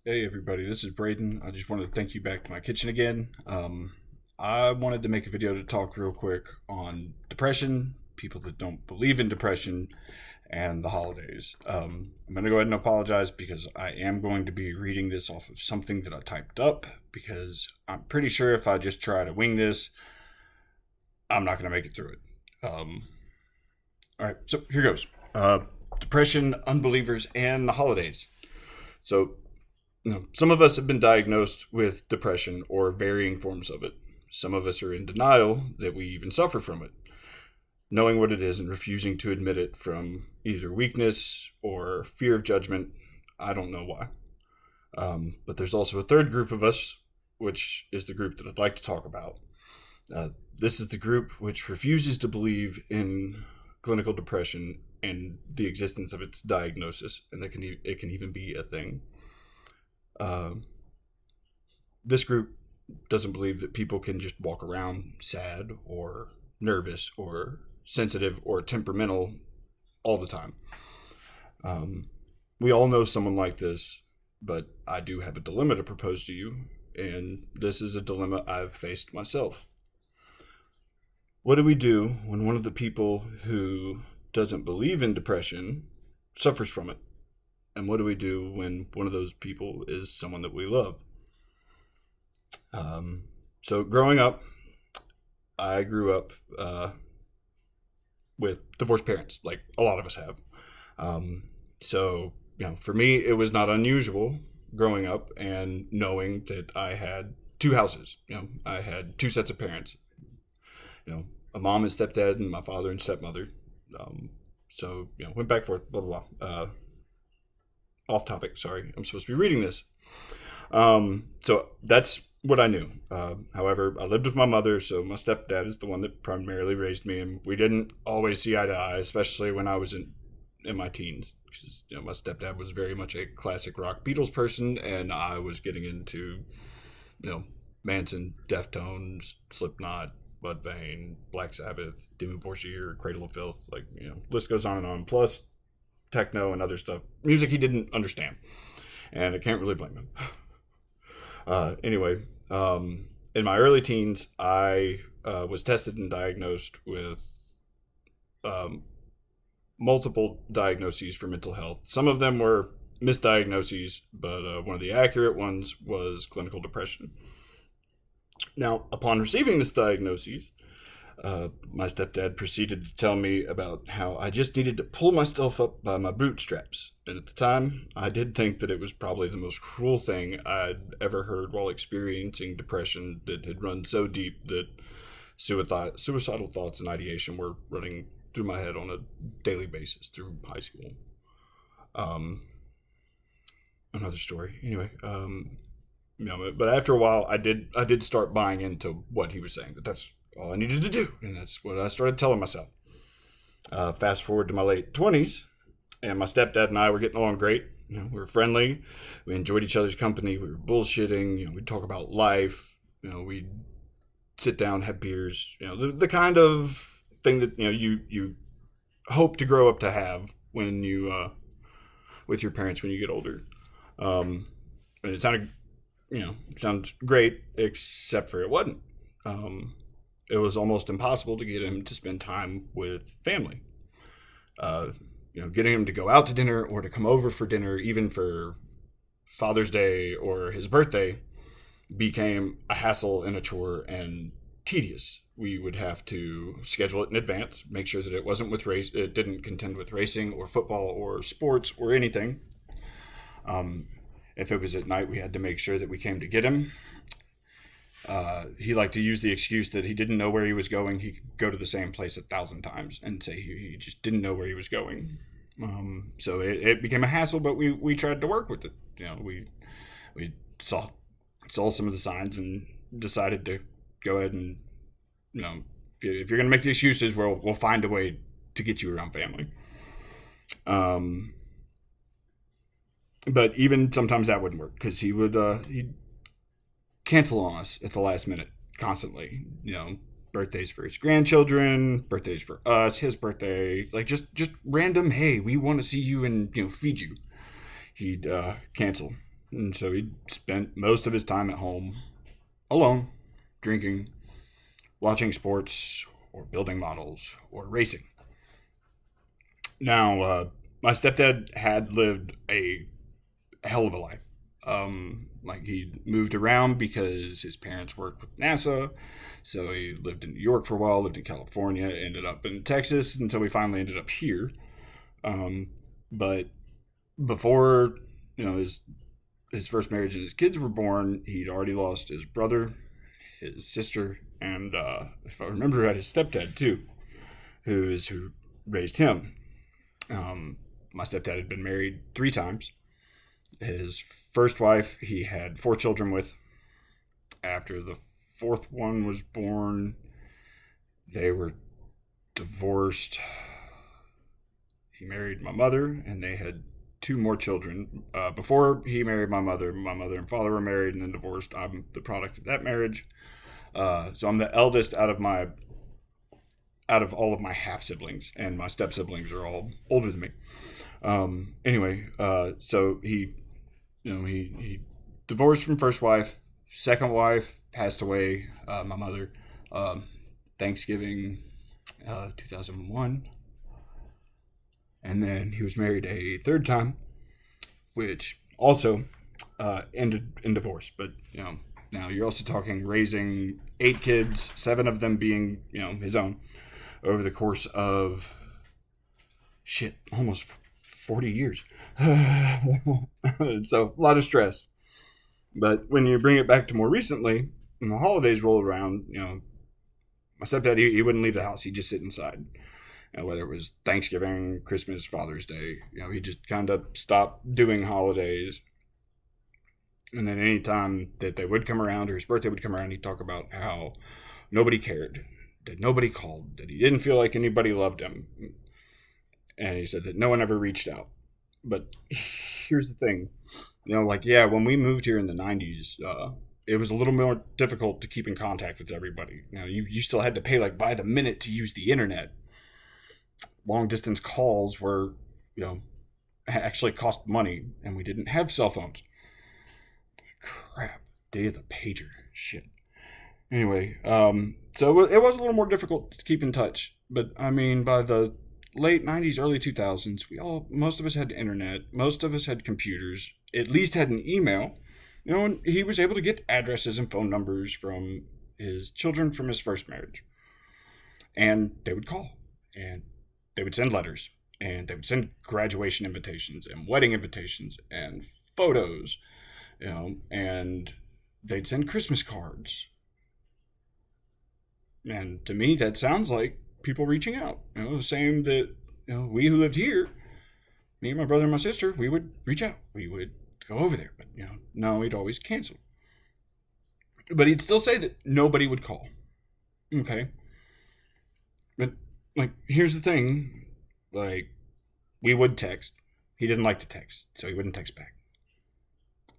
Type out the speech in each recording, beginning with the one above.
Hey everybody, this is Braden. I just wanted to thank you back to my kitchen again. I wanted to make a video to talk real quick on depression, people that don't believe in depression, and the holidays. I'm going to go ahead and apologize because I am going to be reading this off of something that I typed up because I'm pretty sure if I just try to wing this, I'm not going to make it through it. All right, so here goes. Depression, unbelievers, and the holidays. So some of us have been diagnosed with depression or varying forms of it. Some of us are in denial that we even suffer from it, knowing what it is and refusing to admit it from either weakness or fear of judgment. I don't know why. But there's also a third group of us, which is the group that I'd like to talk about. This is the group which refuses to believe in clinical depression and the existence of its diagnosis, and that it can even be a thing. This group doesn't believe that people can just walk around sad or nervous or sensitive or temperamental all the time. We all know someone like this, but I do have a dilemma to propose to you, and this is a dilemma I've faced myself. What do we do when one of the people who doesn't believe in depression suffers from it? And what do we do when one of those people is someone that we love? So growing up, I grew up with divorced parents, like a lot of us have. So, for me, it was not unusual growing up and knowing that I had two houses. I had two sets of parents. A mom and stepdad and my father and stepmother. So, went back and forth, blah, blah, blah. Off topic, sorry. I'm supposed to be reading this. So that's what I knew. However, I lived with my mother, so my stepdad is the one that primarily raised me, and we didn't always see eye to eye, especially when I was in my teens. Because, my stepdad was very much a classic rock Beatles person, and I was getting into, Manson, Deftones, Slipknot, Mudvayne, Black Sabbath, Dimmu Borgir, Cradle of Filth, list goes on and on. Plus techno and other stuff, music he didn't understand, and I can't really blame him. Anyway, in my early teens, I was tested and diagnosed with multiple diagnoses for mental health. Some of them were misdiagnoses, but one of the accurate ones was clinical depression. Now, upon receiving this diagnosis, my stepdad proceeded to tell me about how I just needed to pull myself up by my bootstraps. And at the time, I did think that it was probably the most cruel thing I'd ever heard while experiencing depression that had run so deep that suicidal thoughts and ideation were running through my head on a daily basis through high school. Another story. Anyway, but after a while, I did start buying into what he was saying, that's all I needed to do, and that's what I started telling myself. Fast forward to my late 20s, and my stepdad and I were getting along great. We were friendly. We enjoyed each other's company. We were bullshitting. We'd talk about life. We'd sit down, have beers. The kind of thing that you hope to grow up to have when you with your parents when you get older. And it sounds great, except for it wasn't. It was almost impossible to get him to spend time with family. Getting him to go out to dinner or to come over for dinner, even for Father's Day or his birthday, became a hassle and a chore and tedious. We would have to schedule it in advance, make sure that it wasn't with race, it didn't contend with racing or football or sports or anything. If it was at night, we had to make sure that we came to get him. He liked to use the excuse that he didn't know where he was going. He could go to the same place 1,000 times and say he just didn't know where he was going. So it became a hassle, but we tried to work with it. We saw some of the signs and decided to go ahead and, if you're going to make the excuses, we'll find a way to get you around family. But even sometimes that wouldn't work because he'd cancel on us at the last minute constantly. Birthdays for his grandchildren, birthdays for us, his birthday, like just random. Hey, we want to see you and feed you. He'd cancel. And so he spent most of his time at home alone, drinking, watching sports, or building models, or racing. Now, my stepdad had lived a hell of a life. Like he moved around because his parents worked with NASA. So he lived in New York for a while, lived in California, ended up in Texas until we finally ended up here. But before, his first marriage and his kids were born, he'd already lost his brother, his sister, and if I remember right, his stepdad too, who raised him. My stepdad had been married 3 times. His first wife, he had 4 children with. After the fourth one was born, they were divorced. He married my mother, and they had 2 more children. Before he married my mother and father were married and then divorced. I'm the product of that marriage. So I'm the eldest out of all of my half siblings, and my step siblings are all older than me. Anyway, so he divorced from first wife. Second wife passed away. My mother, Thanksgiving, 2001, and then he was married a third time, which also ended in divorce. But now you're also talking raising 8 kids, 7 of them being his own, over the course of almost 40 years. So a lot of stress. But when you bring it back to more recently, when the holidays roll around, my stepdad, he wouldn't leave the house. He'd just sit inside. Whether it was Thanksgiving, Christmas, Father's Day, he just kind of stopped doing holidays. And then any time that they would come around or his birthday would come around, he'd talk about how nobody cared, that nobody called, that he didn't feel like anybody loved him. And he said that no one ever reached out. But here's the thing, when we moved here in the 90s, it was a little more difficult to keep in contact with everybody. You still had to pay like by the minute to use the internet. Long distance calls were, actually cost money, and we didn't have cell phones. Crap, day of the pager, shit. Anyway, so it was a little more difficult to keep in touch. But I mean, by the late 90s, early 2000s, most of us had internet, most of us had computers, at least had an email. And he was able to get addresses and phone numbers from his children from his first marriage. And they would call, and they would send letters, and they would send graduation invitations and wedding invitations and photos, and they'd send Christmas cards. And to me, that sounds like people reaching out. The same that, we who lived here, me and my brother and my sister, we would reach out. We would go over there. But, no, we'd always cancel. But he'd still say that nobody would call. Okay. But, here's the thing. We would text. He didn't like to text, so he wouldn't text back.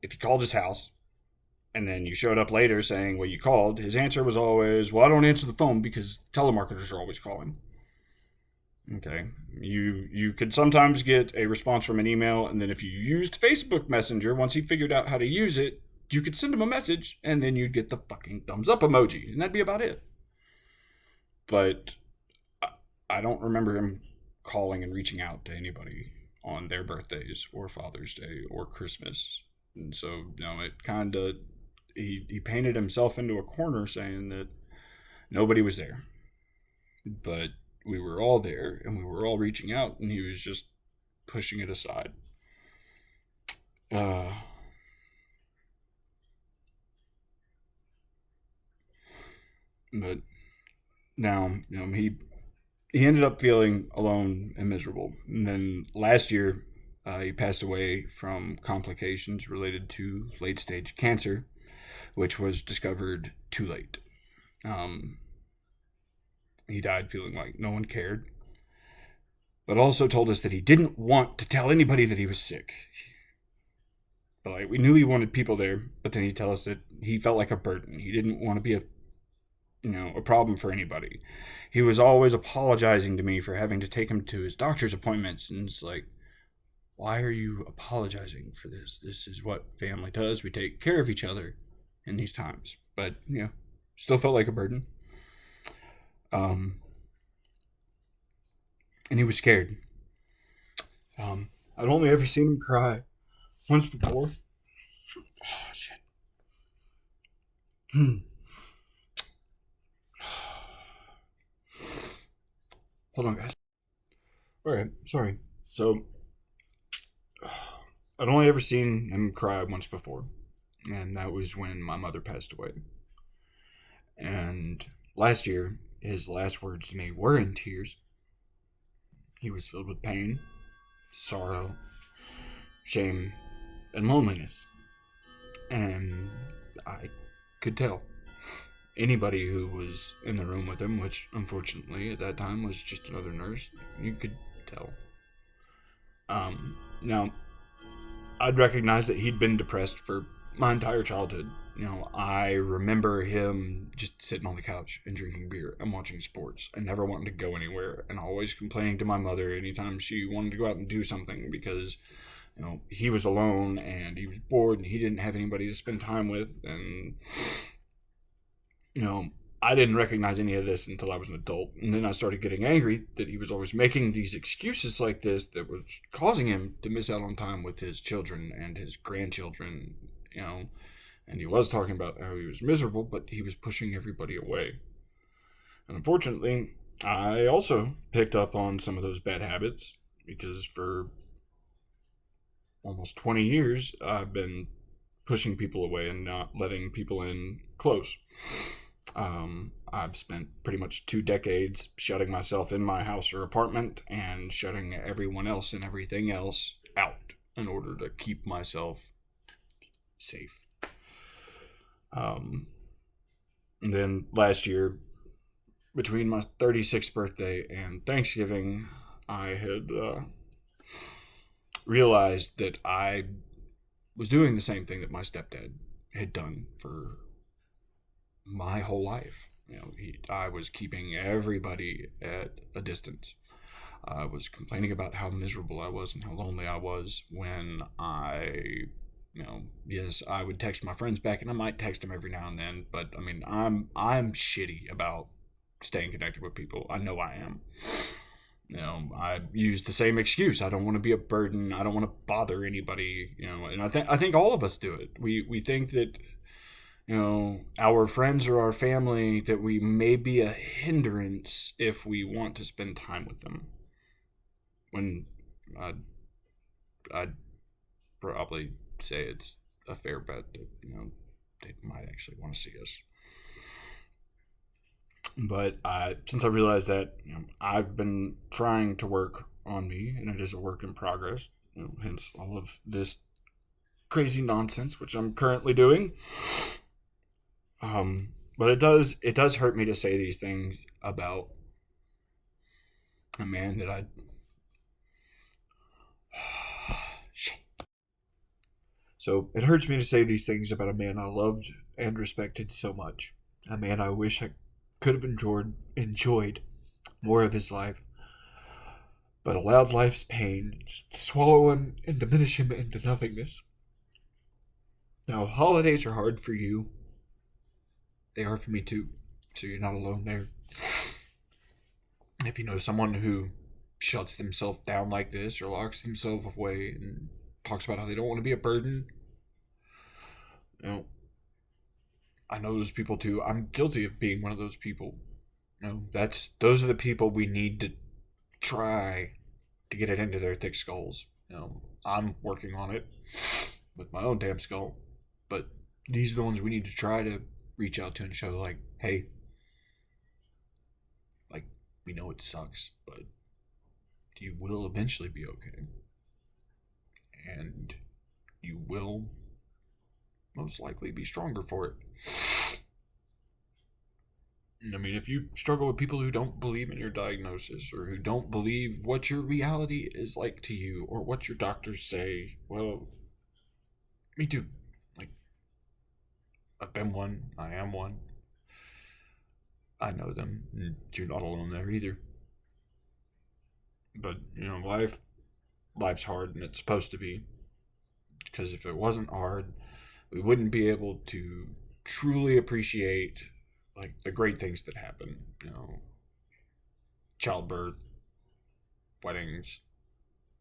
If you called his house, and then you showed up later saying, well, you called, his answer was always, well, I don't answer the phone because telemarketers are always calling. Okay. You could sometimes get a response from an email, and then if you used Facebook Messenger, once he figured out how to use it, you could send him a message, and then you'd get the fucking thumbs up emoji, and that'd be about it. But I don't remember him calling and reaching out to anybody on their birthdays or Father's Day or Christmas. And so, it kind of, he painted himself into a corner saying that nobody was there. But we were all there, and we were all reaching out, and he was just pushing it aside. But now, he ended up feeling alone and miserable. And then last year, he passed away from complications related to late-stage cancer, which was discovered too late. He died feeling like no one cared, but also told us that he didn't want to tell anybody that he was sick. But we knew he wanted people there, but then he'd tell us that he felt like a burden. He didn't want to be a problem for anybody. He was always apologizing to me for having to take him to his doctor's appointments, and it's like, Why are you apologizing for this? This is what family does. We take care of each other in these times. But, still felt like a burden. And he was scared. I'd only ever seen him cry once before. Oh, shit. Hold on, guys. All right, sorry. So, I'd only ever seen him cry once before, and that was when my mother passed away. And last year, his last words to me were in tears. He was filled with pain, sorrow, shame, and loneliness. And I could tell. Anybody who was in the room with him, which unfortunately at that time was just another nurse, you could tell. Now, I'd recognize that he'd been depressed for my entire childhood. I remember him just sitting on the couch and drinking beer and watching sports and never wanting to go anywhere, and always complaining to my mother anytime she wanted to go out and do something because, he was alone and he was bored and he didn't have anybody to spend time with. And, I didn't recognize any of this until I was an adult. And then I started getting angry that he was always making these excuses like this that was causing him to miss out on time with his children and his grandchildren, And he was talking about how he was miserable, but he was pushing everybody away. And unfortunately, I also picked up on some of those bad habits because for almost 20 years, I've been pushing people away and not letting people in close. I've spent pretty much 2 decades shutting myself in my house or apartment and shutting everyone else and everything else out in order to keep myself safe. And then last year, between my 36th birthday and Thanksgiving, I had realized that I was doing the same thing that my stepdad had done for my whole life. I was keeping everybody at a distance. I was complaining about how miserable I was and how lonely I was when yes, I would text my friends back, and I might text them every now and then, but I'm shitty about staying connected with people. I know I am. I use the same excuse. I don't want to be a burden. I don't want to bother anybody. And I think all of us do it. We think that our friends or our family, that we may be a hindrance if we want to spend time with them. When I'd probably say it's a fair bet that, they might actually want to see us. But since I realized that, I've been trying to work on me, and it is a work in progress, hence all of this crazy nonsense, which I'm currently doing. But it does hurt me to say these things about a man that shit. So it hurts me to say these things about a man I loved and respected so much. A man I wish I could have enjoyed more of his life, but allowed life's pain to swallow him and diminish him into nothingness. Now, holidays are hard for you. They are for me too, so you're not alone there. If you know someone who shuts themselves down like this or locks themselves away and talks about how they don't want to be a burden, I know those people too. I'm guilty of being one of those people. Those are the people we need to try to get it into their thick skulls. I'm working on it with my own damn skull, but these are the ones we need to try to reach out to and show, like, hey, like, we know it sucks, but you will eventually be okay. And you will most likely be stronger for it. If you struggle with people who don't believe in your diagnosis or who don't believe what your reality is like to you or what your doctors say, well, me too. Like, I've been one. I am one. I know them. You're not alone there either. But, life life's hard, and it's supposed to be. Because if it wasn't hard, we wouldn't be able to truly appreciate like the great things that happen. Childbirth, weddings.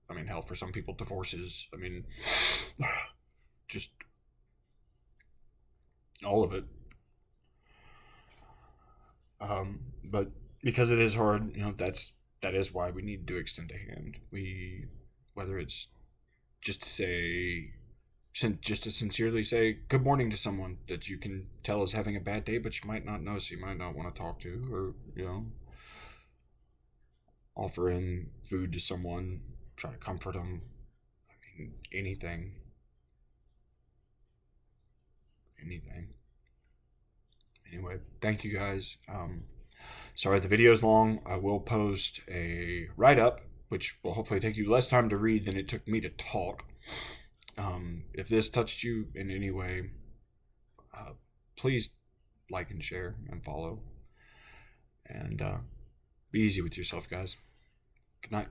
I mean, hell, for some people, divorces. I mean, just all of it. But because it is hard, that is why we need to extend a hand. Whether it's just to say, just to sincerely say good morning to someone that you can tell is having a bad day, but you might not know, so you might not want to talk to, or offering food to someone, try to comfort them. I mean, anything. Anyway, thank you guys. Sorry the video's long. I will post a write-up, which will hopefully take you less time to read than it took me to talk. If this touched you in any way, please like and share and follow. And be easy with yourself, guys. Good night.